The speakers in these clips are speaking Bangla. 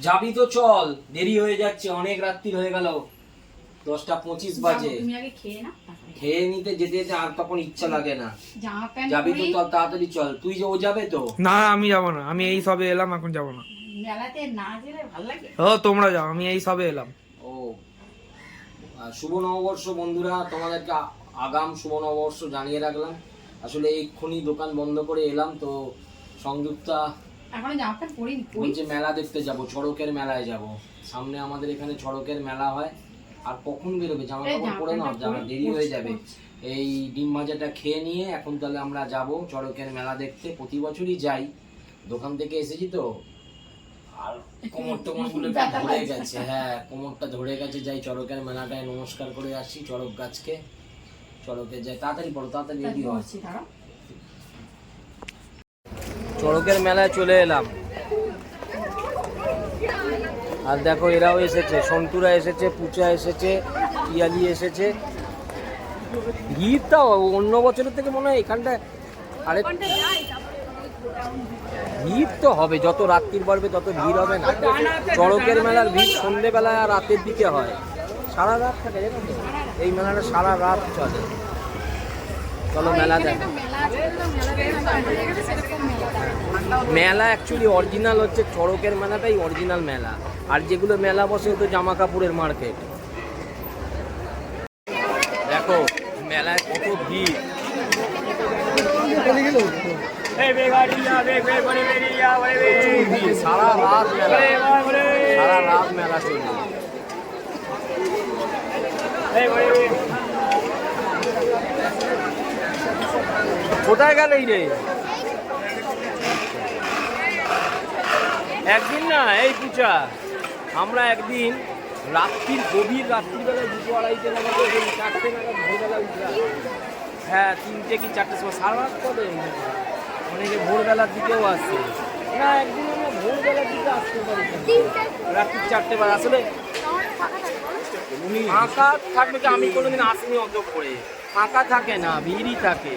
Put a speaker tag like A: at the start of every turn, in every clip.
A: যাবি তো চল, দেরি হয়ে যাচ্ছে, অনেক রাত্রি হয়ে গেল, 10:25 বাজে।
B: তুমি আগে খেয়ে না,
A: খেয়ে নিতে যেতে যেতে আর তখন ইচ্ছা লাগে না।
B: জামা প্যান্ট
A: যাবি তো চল, তাড়াতাড়ি চল। তুই যে ও যাবে তো?
C: না আমি যাব না, আমি এই সবে এলাম, এখন যাব না।
B: মেলাতে না গেলে ভালো লাগে।
C: ও তোমরা যাও, আমি এই সবে এলাম।
A: ও শুভ নববর্ষ বন্ধুরা, তোমাদেরকে আগাম শুভ নববর্ষ জানিয়ে রাখলাম। আসলে এক্ষুনি দোকান বন্ধ করে এলাম তো, সংযুক্তা
B: এখনো জামা প্যান্ট পরিনি,
A: বলছে মেলা দেখতে যাব, চড়কের মেলায় যাব। সামনে আমাদের এখানে চড়কের মেলা হয়। আর কখন বেরোবে? জামা কাপড় পরে না, দেরি হয়ে যাবে। এই ডিম ভাজাটা খেয়ে নিয়ে এখন তাহলে আমরা যাব চড়কের মেলা দেখতে। প্রতি বছরই যাই, দোকান থেকে এসেছি তো, আর কোমর টোমর গুলো ধরে গেছে। হ্যাঁ, কোমরটা ধরে গেছে। যাই চড়কের মেলাটায় নমস্কার করে আসি, চড়ক গাছকে, চড়কে যাই। তাড়াতাড়ি পড়ো, তাড়াতাড়ি রেডি হও। চড়কের মেলায় চলে এলাম, আর দেখো এরাও এসেছে, সন্তুরা এসেছে, পুচা এসেছে, পিয়ালি এসেছে। ভিড়টাও অন্য বছরের থেকে মনে হয় এখানটায় আরে ভিড় তো হবে, যত রাত্রির বাড়বে তত ভিড় হবে না? চড়কের মেলার ভিড় সন্ধ্যেবেলায় আর রাতের দিকে হয়, সারা রাত থাকে, জানো তো? এই মেলাটা সারা রাত চলে। চলো মেলা দেখো। মেলা অ্যাকচুয়ালি অরিজিনাল হচ্ছে চড়কের মেলাটাই অরিজিনাল মেলা, আর যেগুলো মেলা বসে তো জামা কাপড়ের মার্কেট। দেখো মেলায় কত ভিড়, সারা রাত সারা রাত মেলা চলবে। কোথায় গেল এই রে? একদিন না, এই পূজা আমরা একদিন রাত্রির গভীর রাত্রিবেলায় 2-2:30 নাগাদ, 4টে নাগাদ ভোরবেলা উঠলাম। হ্যাঁ, 3টে কি 4টের সময়, সারা রাত করে। অনেকে ভোরবেলার দিকেও আসছে না, একদিন আমরা ভোরবেলার দিকে আসতে পারি, রাত্রি 4টে বাজে। আসলে ফাঁকা থাকবে কি? আমি কোনোদিন আসিনি অত করে, ফাঁকা থাকে না, ভিড়ই থাকে।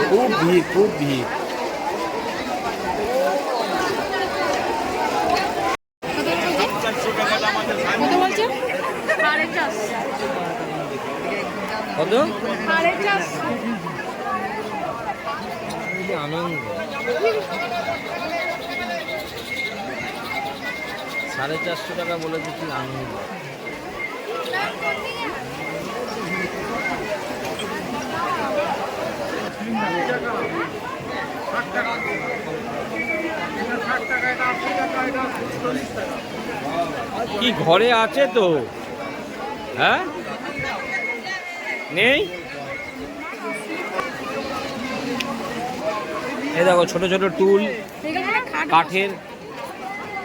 A: খুব ভিড়, খুব ভিড়। কত? আনন্দ 450 টাকা বলেছে, কি আনন্দ। কি ঘরে আছে তো? হ্যাঁ, নেই। এই দেখো ছোট ছোট টুল কাঠের,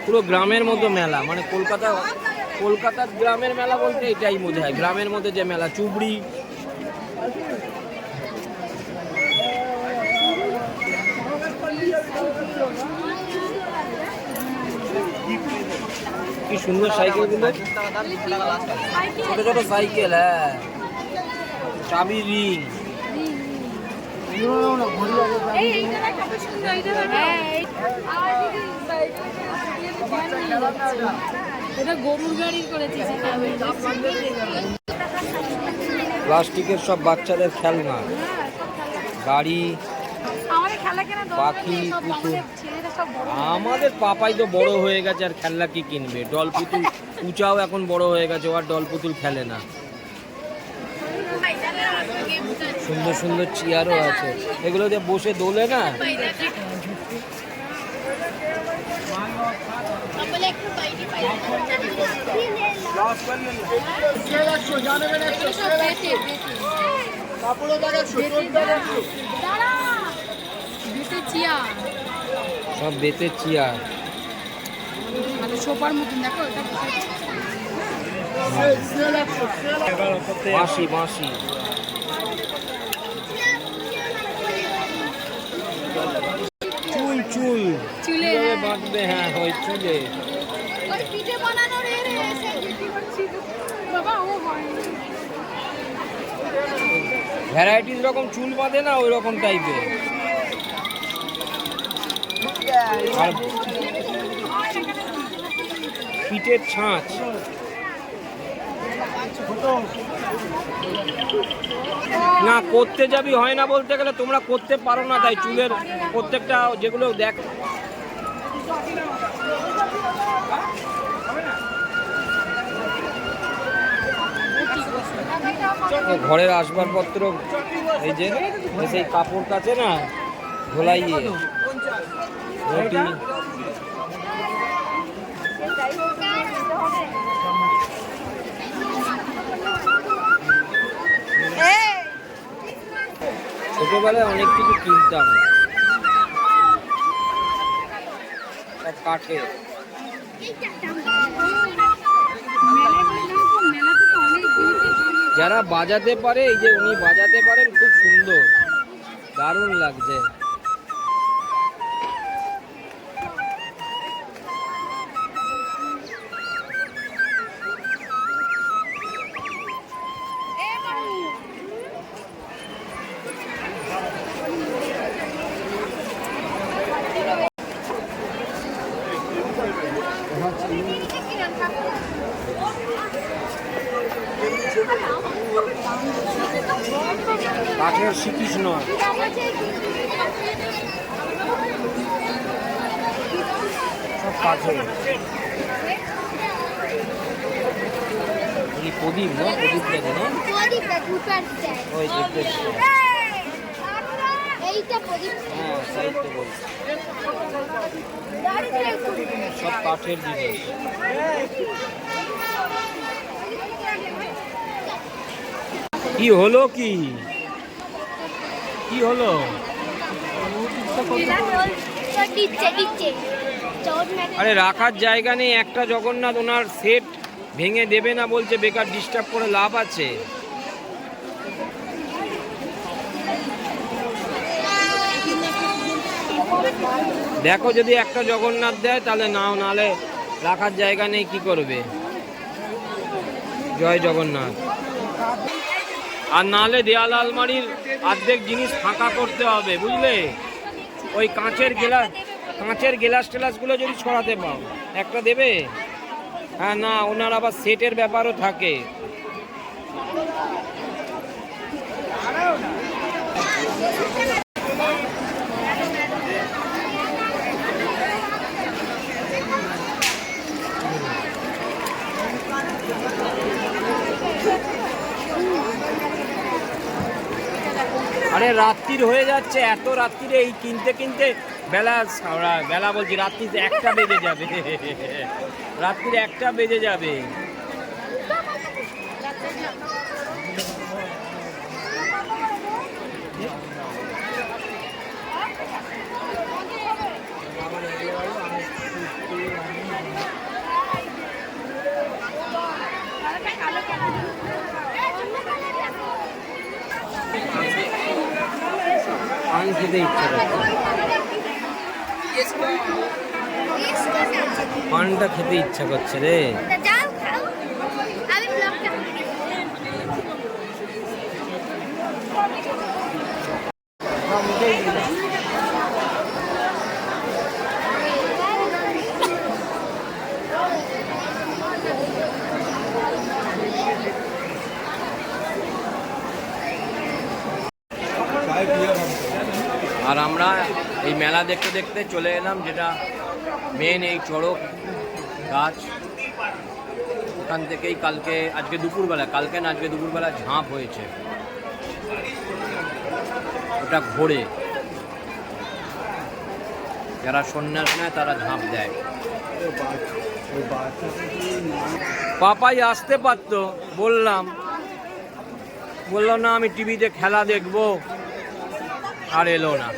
A: পুরো গ্রামের মতো মেলা। মানে কলকাতার গ্রামের মেলা বলতে এটাই বোঝায়, গ্রামের মধ্যে যে মেলা। চুবড়ি, কি সুন্দর সাইকেল গুলো, ছোট ছোট সাইকেল। হ্যাঁ, চাবি রিং। প্লাস্টিকের সব বাচ্চাদের খেলনা, গাড়ি, পাখি, পুতুল। আমাদের পাপাই তো বড় হয়ে গেছে, আর খেলনা কি কিনবে? ডল পুতুল। পুচাও এখন বড় হয়ে গেছে, আর ডল পুতুল খেলে না। সুন্দর সুন্দর চেয়ারও আছে, এগুলো যে বসে দোলে না। সব বেতের চেয়ার,
B: সোফার মতন। দেখো
A: বাঁশি, বাঁশি। চুল চুল চুলে বাঁধবে। হ্যাঁ, ওই চুলে। ভ্যারাইটিস রকম চুল বাঁধে না, ওই রকম টাইপের। আর পিঠের ছাঁচ, না করতে যাবি হয় না বলতে গেলে, তোমরা করতে পারো না, তাই চুলের প্রত্যেকটা যেগুলো দেখ। ঘরের আসবাবপত্র, এই যে সেই কাপড় কাচে না ধোলাইয়ে, রুটি, ছোটবেলায় অনেক কিছু কিনতাম, সব কাঠের। যারা বাজাতে পারে, এই যে উনি বাজাতে পারেন, খুব সুন্দর, দারুণ লাগছে। কাঠের শ্রীকৃষ্ণ, সব কাঠের। প্রদীপ না, প্রদীপ দেখে না, ওই দেখতে, হ্যাঁ সাহিত্য বল, সব কাঠের জিনিস। কি হলো, কি কি হলো? আরে রাখার জায়গা নেই, একটা জগন্নাথ ওনার সেট ভেঙে দেবে না বলছে, বেকার ডিস্টার্ব করে লাভ আছে? দেখো যদি একটা জগন্নাথ দেয় তাহলে নাও, নালে রাখার জায়গা নেই, কি করবে? জয় জগন্নাথ। আর নালে দেয়াল আলমারির অর্ধেক জিনিস ফাঁকা করতে হবে, বুঝলে? ওই কাঁচের গ্লাস টেলাসগুলো যদি ছড়াতে পাও, একটা দেবে। হ্যাঁ, না ওনার আবার সেটের ব্যাপারও থাকে। আরে রাত্রির হয়ে যাচ্ছে, এত রাত্রিরে এই কিনতে কিনতে বেলা বলছি, রাত্রিতে 1টা বেজে যাবে, রাত্রিরে 1টা বেজে যাবে। পান খেতে ইচ্ছা করছে, পানটা খেতে ইচ্ছা করছে রে। আর আমরা এই মেলা দেখতে দেখতে চলে এলাম, যেটা মেন এই চড়ক গাছ, ওখান থেকেই আজকে দুপুরবেলা ঝাঁপ হয়েছে, ওটা ঘোরে, যারা সন্ন্যাস নেয় তারা ঝাঁপ দেয়। পাপাই আসতে পারতো, বললো না আমি টিভিতে খেলা দেখবো, আর এলো না।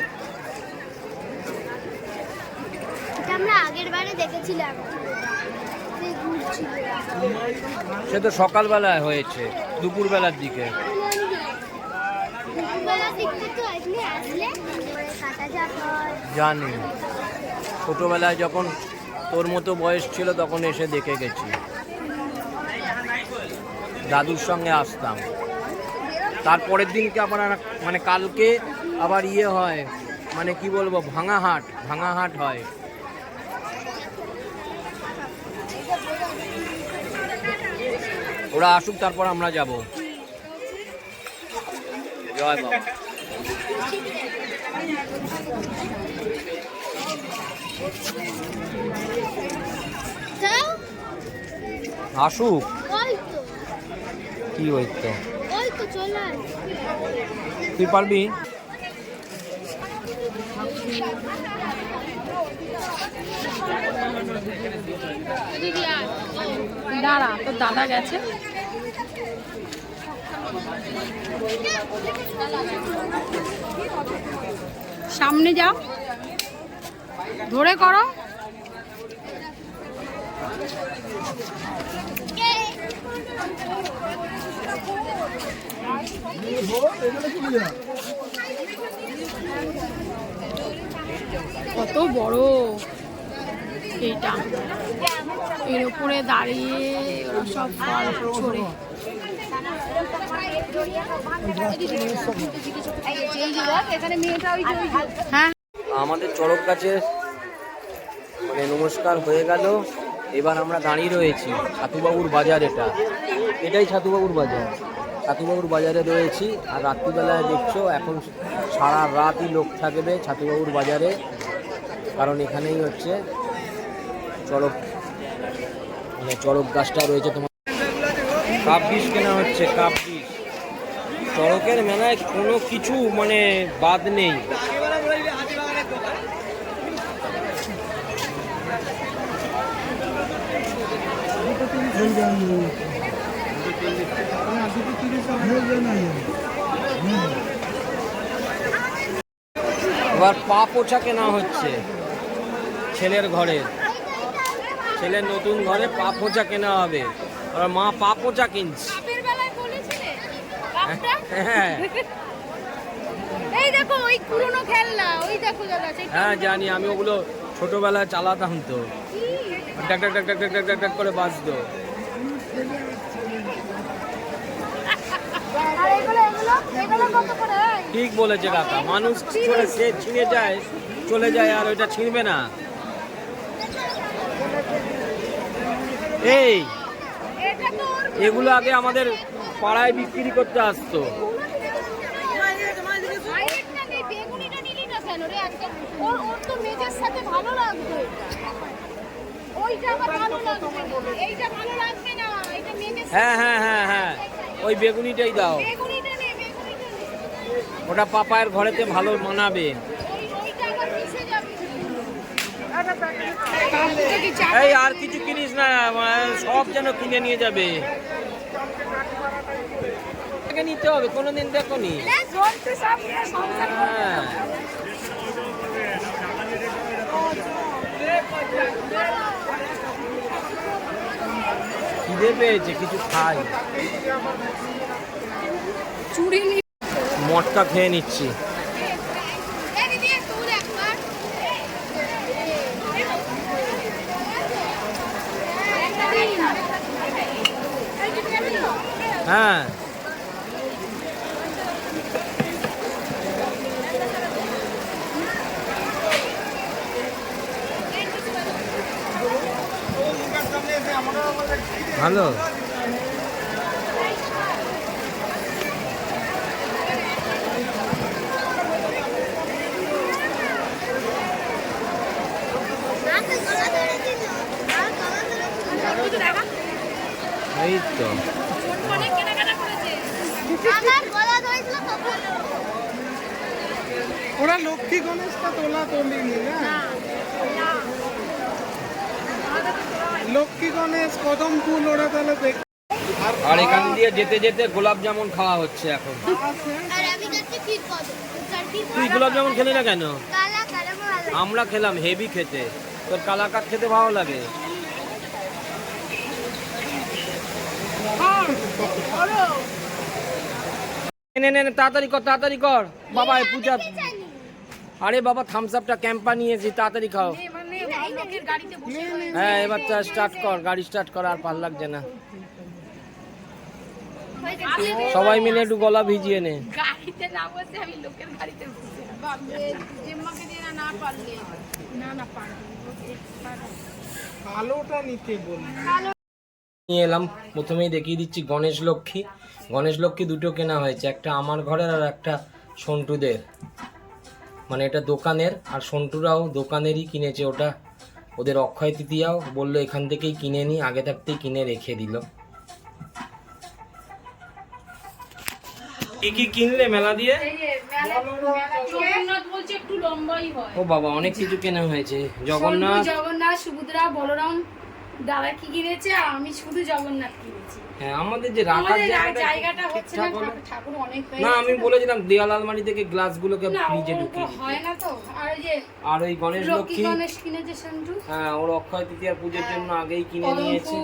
D: আমরা আগের বারে দেখেছিলাম,
A: সে তো সকালবেলায় হয়েছে, দুপুরবেলার দিকে। জানি, ছোটবেলায় যখন তোর মতো বয়স ছিল তখন এসে দেখে গেছি, দাদুর সঙ্গে আসতাম। তারপরের দিনকে আবার মানে কালকে আবার ইয়ে হয়, মানে কি বলবো, ভাঙা হাট হয়। ওরা আসুক তারপর আমরা যাব। জয় বাবা।
D: যাও
A: আসুক,
D: ওই তো
A: কি হইতো,
D: ওই তো চলে আয়।
A: তুই পারবি?
B: দাঁড়া, তোর দাদা গেছে। সামনে যাও, ধরে করো। কত বড় এইটা, এর উপরে দাঁড়িয়ে ওরা সব ফল ছড়ে। হ্যাঁ,
A: আমাদের চড়ক গাছের মানে নমস্কার হয়ে গেল। এবার আমরা দাঁড়িয়ে রয়েছি ছাতুবাবুর বাজার, এটাই ছাতুবাবুর বাজার। ছাতুবাবুর বাজারে রয়েছি, আর রাত্রিবেলায় দেখছো এখন সারা রাতই লোক থাকবে ছাতুবাবুর বাজারে, কারণ এখানেই হচ্ছে চড়ক, মানে চড়ক গাছটা রয়েছে। তোমার কাপ ডিশ কেনা হচ্ছে, কাপ ডিশ। চড়কের মেলায় কোনো কিছু মানে বাদ নেই। এবার পা পোছা কেনা হচ্ছে ছেলের ঘরে, ছেলের নতুন ঘরে পা পোছা কেনা হবে। আর মা পা পোছা কিনছে। হ্যাঁ
B: এই দেখো ওই পুরনো খেলনা, ওই দেখো দাদা।
A: হ্যাঁ জানি, আমি ওগুলো ছোটবেলায় চালাতাম তো, ডাক ডাক ডাক ডাক ডাক ডাক ডাক করে বাজতো। ঠিক বলেছে কাকা, মানুষ সে ছিঁড়ে যায়, চলে যায়, আর ওইটা ছিঁড়বে না। এই এগুলো আগে আমাদের পাড়ায় বিক্রি করতে আসতো। হ্যাঁ হ্যাঁ হ্যাঁ হ্যাঁ, ওই বেগুনিটাই দাও, ওটা পাপায়ের ঘরেতে ভালো মানাবে। এই আর কিছু কিনিস না, সব যেন কিনে নিয়ে যাবে। নিতে হবে, কোনোদিন দেখো নি। হ্যাঁ খিদে পেয়েছে, কিছু খাই। মটকা খেয়ে নিচ্ছি। হ্যাঁ ভালো। এই তো
C: ওরা লক্ষ্মী গণেশটা তোলা তোলেনি না, লক্ষ্মী গণেশ কদম ফুল ওরা তাহলে দেখ।
A: আর এখান দিয়ে যেতে যেতে গোলাপ জামুন খাওয়া হচ্ছে এখন। তুই গোলাপ জামুন খেলি না কেন? আমরা খেলাম, হেভি খেতে। তোর কালাকাত খেতে ভালো লাগে? নে নে নে, তাড়াতাড়ি কর, তাড়াতাড়ি কর বাবা, পূজা। আরে বাবা, থামস আপটা ক্যাম্পা নিয়েছি, তাড়াতাড়ি খাও। হ্যাঁ এবার স্টার্ট কর, গাড়ি স্টার্ট কর, আর ভাল লাগছে না। সবাই মিলে একটু গলা ভিজিয়ে নে।
B: গাড়িতে না বসে আমি লোকের গাড়িতে বসে জেম্মাকে দিয়ে না পারলে না পারলে
C: কালোটা নিতে বলি।
A: নিয়ে এলাম, প্রথমেই দেখিয়ে দিচ্ছি গণেশ লক্ষ্মী। গণেশ লক্ষ্মী দুটো কেনা হয়েছে, একটা আমার ঘরের আর একটা সন্টুদের, মানে এটা দোকানের, আর সন্টুরাও দোকানেরই কিনেছে। ওটা ওদের অক্ষয় তৃতীয়াও বললো এখান থেকেই কিনে নি, আগে থাকতেই কিনে রেখে দিল। কি কি কিনলে মেলা দিয়ে?
B: জগন্নাথ বলছে একটু লম্বাই হয়।
A: ও বাবা, অনেক কিছু কেনা হয়েছে। জগন্নাথ,
B: সুভদ্রা, বলরাম, দাদা কি কিনেছে, আর আমি শুধু জগন্নাথ কিনেছি।
A: হ্যাঁ আমাদের যে রাখার
B: জায়গাটা হচ্ছে না, ঠাকুর অনেক হয়ে
A: না, আমি বলেছিলাম দেওয়াল আলমারি থেকে গ্লাসগুলোকে ফ্রিজে ঢুকিয়ে দিতে।
B: হয় না তো। আর ওই যে
A: আর ওই গণেশ লক্ষ্মী,
B: গণেশ কিনেছে সন্টু,
A: হ্যাঁ ওর অক্ষয় তৃতীয়ার পুজোর জন্য আগেই কিনে নিয়েছে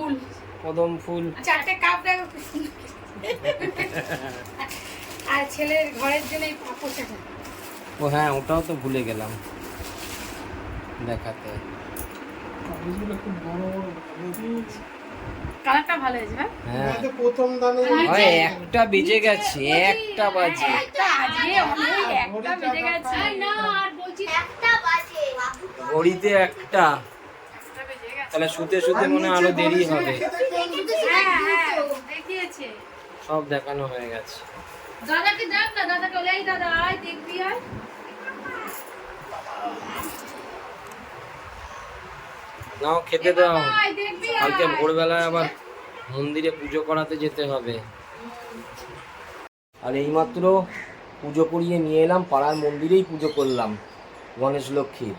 A: কদম ফুল।
B: চারটে কাপ দেখো কি সুন্দর। আর ছেলের ঘরের জন্য এই পাপোশটা।
A: ও হ্যাঁ, ওটাও তো ভুলে গেলাম দেখাতে।
C: কাগজগুলো খুব বড় বড়।
B: কালারটা ভালো হয়েছে।
A: হ্যাঁ
C: আমাদের প্রথম দানে
A: ওই একটা বেজে গেছে, একটা বাজে।
B: একটা বেজে গেছে না, আর বলছি
D: একটা বাজে
A: ঘড়িতে একটা, তাহলে শুতে শুতে মনে হয় আরো দেরি হবে।
B: হ্যাঁ দেখিয়েছে।
A: সব দেখানো হয়ে গেছে।
B: দাদাকে দেখ না, দাদাকে বলে এই দাদা আয় দেখবি আয়।
A: নাও খেতে দাও,
B: আয় দেখবি আয়।
A: কালকে ভোরবেলায় আবার মন্দিরে পুজো করাতে যেতে হবে। আর এইমাত্র পুজো করিয়ে নিয়ে এলাম, পাড়ার মন্দিরেই পুজো করলাম গণেশ লক্ষ্মীর।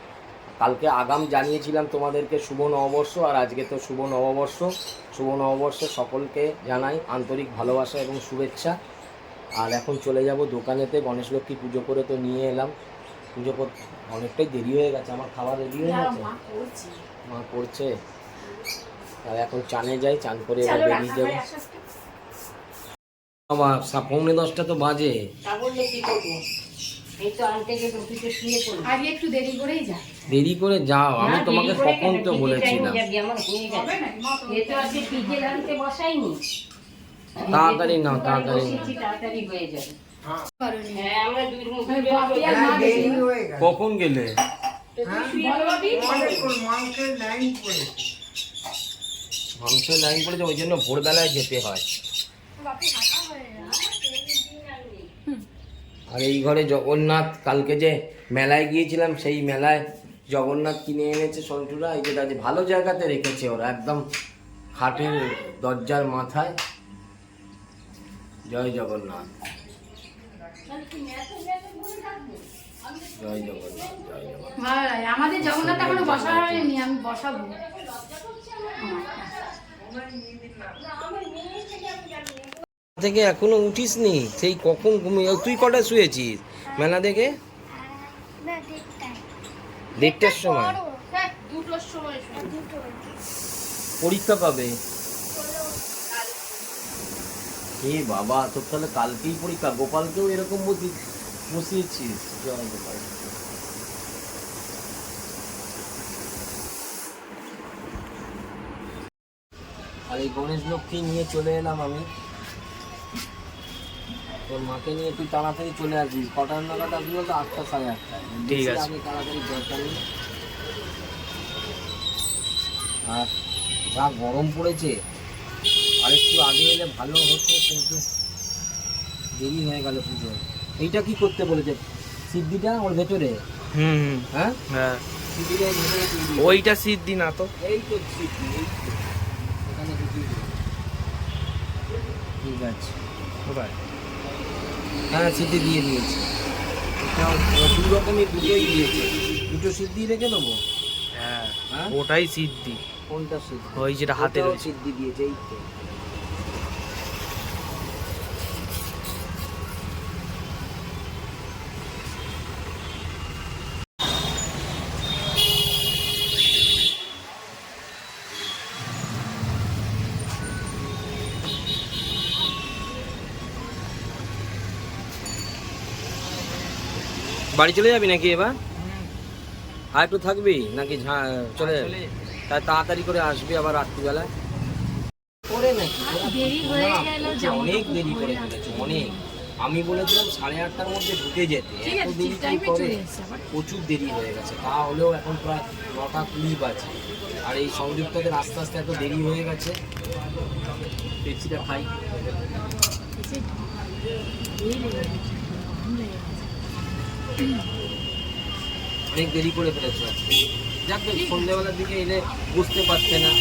A: কালকে আগাম জানিয়েছিলাম তোমাদেরকে শুভ নববর্ষ, আর আজকে তো শুভ নববর্ষ। শুভ নববর্ষে সকলকে জানাই আন্তরিক ভালোবাসা এবং শুভেচ্ছা। আর এখন চলে যাব দোকানেতে, গণেশ লক্ষ্মী পুজো করে তো নিয়ে এলাম। পুজো করতে অনেকটাই দেরি হয়ে গেছে, আমার খাবার রেডি হয়ে গেছে, মা করছে। আর এখন চানে যাই, চান করে এবার বেরিয়ে যাবো। বাবা 9:45 তো বাজে।
B: আজ একটু দেরি করেই যা।
A: দেরি করে যাও, আমি তোমাকে কখন তো বলেছিলাম। তাড়াতাড়ি নাও, তাড়াতাড়ি নাও। কখন গেলে? মাংসের লাইন পড়েছে, ওই জন্য ভোরবেলায় যেতে হয়। আর এই ঘরে জগন্নাথ, কালকে যে মেলায় গিয়েছিলাম সেই মেলায় জগন্নাথ কিনে এনেছে সন্টুরা। এই যে দাদি ভালো জায়গাতে রেখেছে ওরা, একদম খাটের দরজার মাথায়। জয় জগন্নাথ, জয় জগন্নাথ, জয় জগন্নাথ।
B: ভালো লাগে। আমাদের জগন্নাথ এখনো বসা হয়নি, আমি বসাবো।
A: থেকে এখনো উঠিসনি? সেই কখন ঘুমিয়ে, তুই কটা শুয়েছিস মেলা দেখে?
D: না দেখতাম
A: 1:30টার সময়।
B: হ্যাঁ, দুটোর সময়
A: পরীক্ষা কবে? এ বাবা, তোর তাহলে কালকেই পরীক্ষা। গোপালকেও এরকম বসিয়েছিস? জয় গোপাল। আর এই গণেশ লক্ষ্মী নিয়ে চলে এলাম আমি। তোর মাকে নিয়ে তুই তাড়াতাড়ি চলে আসবি। কটার নাগাদ আসবি বলতো? 8টা, 8:30। ঠিক আছে, আমি তাড়াতাড়ি দরকার নেই। আর যা গরম পড়েছে, আর একটু আগে এলে ভালো হতো, কিন্তু দেরি হয়ে গেল পুজো। এইটা কি করতে বলেছে? সিদ্ধিটা ওর ভেতরে? হ্যাঁ হ্যাঁ, সিদ্ধিটা ওর ভেতরে দিয়ে দিই।
C: ওইটা সিদ্ধি না তো,
A: এই তো সিদ্ধি, এই তো। এখানে ঢুকিয়ে দিই। ঠিক আছে, হ্যাঁ সিদ্ধি দিয়ে দিয়েছি। দু রকমের দুটোই দিয়েছে। দুটো সিদ্ধি রেখে দেবো।
C: হ্যাঁ
A: হ্যাঁ,
C: ওটাই সিদ্ধি।
A: কোনটা সিদ্ধি?
C: ওই যেটা হাতে
A: ওটাও
C: রয়েছে।
A: সিদ্ধি দিয়েছে, এই তো। বাড়ি চলে যাবি নাকি এবার? আর একটু থাকবি নাকি চলে যাবি? তাই তাড়াতাড়ি করে আসবি আবার রাত্রিবেলায়। করে নাকি
B: দেরি হয়ে
A: না,
B: গেল
A: বলছি অনেক দেরি করে ফেলেছে, অনেক। আমি বলেছিলাম 8:30টার মধ্যে ঢুকে যেতে,
B: ঠিক
A: এত
B: আছে,
A: দেরি
B: ঠিক
A: কি
B: টাইমে
A: করে?
B: চলে এসেছে আবার।
A: প্রচুর দেরি হয়ে গেছে, তা হলেও এখন প্রায় 9:20 বাজে। আর এই সংযুক্তদের আস্তে আস্তে এত দেরি হয়ে গেছে। পেপসিটা খাই।
B: এসে দেরি হয়ে গেছে, ঘুম লেগে গেছে।
A: অনেক দেরি করে ফেলেছে আজকে। যাক গে, সন্ধ্যেবেলার দিকে এলে বুঝতে পারছে না,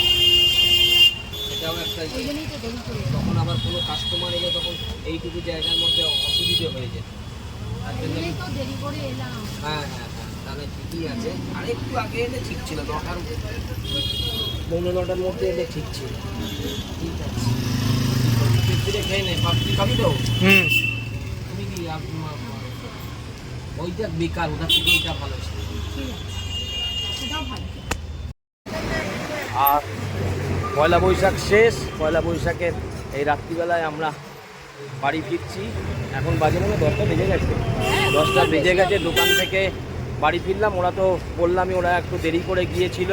A: এটাও একটা
B: ওই
A: ইয়ে।
B: জন্যই তো দেরি করে
A: তখন আবার কোনো কাস্টমার এলে তখন এইটুকু জায়গার মধ্যে অসুবিধে হয়ে যেত। তার জন্য
B: এলেই তো দেরি করে এলাম।
A: হ্যাঁ, তাহলে ঠিকই আছে। আর একটু আগে এলে ঠিক ছিল, 9টার 9:15টার মধ্যে এলে ঠিক ছিল। ঠিক আছে, পেপসিটা খেয়ে নে। তুই খাবি তো?
C: হুম।
A: তুমি কি ওইটা বেকার, ওটা থেকে এটা ভালো ছিল।
B: ঠিক আছে, সেটাও ভালো।
A: আর পয়লা বৈশাখ শেষ। পয়লা বৈশাখের এই রাত্রিবেলায় আমরা বাড়ি ফিরছি। এখন বাজে মনে হয় 10টা বেজে গেছে। 10টা বেজে গেছে, দোকান থেকে বাড়ি ফিরলাম। ওরা তো বললামই, ওরা একটু দেরি করে গিয়েছিল।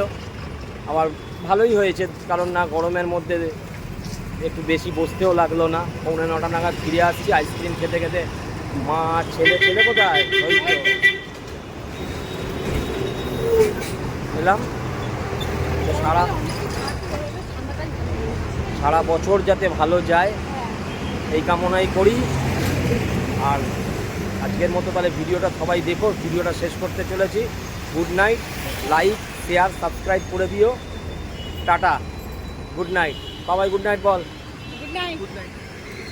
A: আবার ভালোই হয়েছে, কারণ না গরমের মধ্যে একটু বেশি বসতেও লাগলো না। 9:45 নাগাদ ফিরে আসছি আইসক্রিম খেতে খেতে। মা ছেলে কোথায়? ওই তো এলাম। তো সারা বছর যাতে ভালো যায় এই কামনাই করি। আর আজকের মতো তাহলে ভিডিওটা সবাই দেখো। ভিডিওটা শেষ করতে চলেছি। Good night. Like, share, subscribe করে দিও। Tata, good night. Babai good night বল।
B: Good night.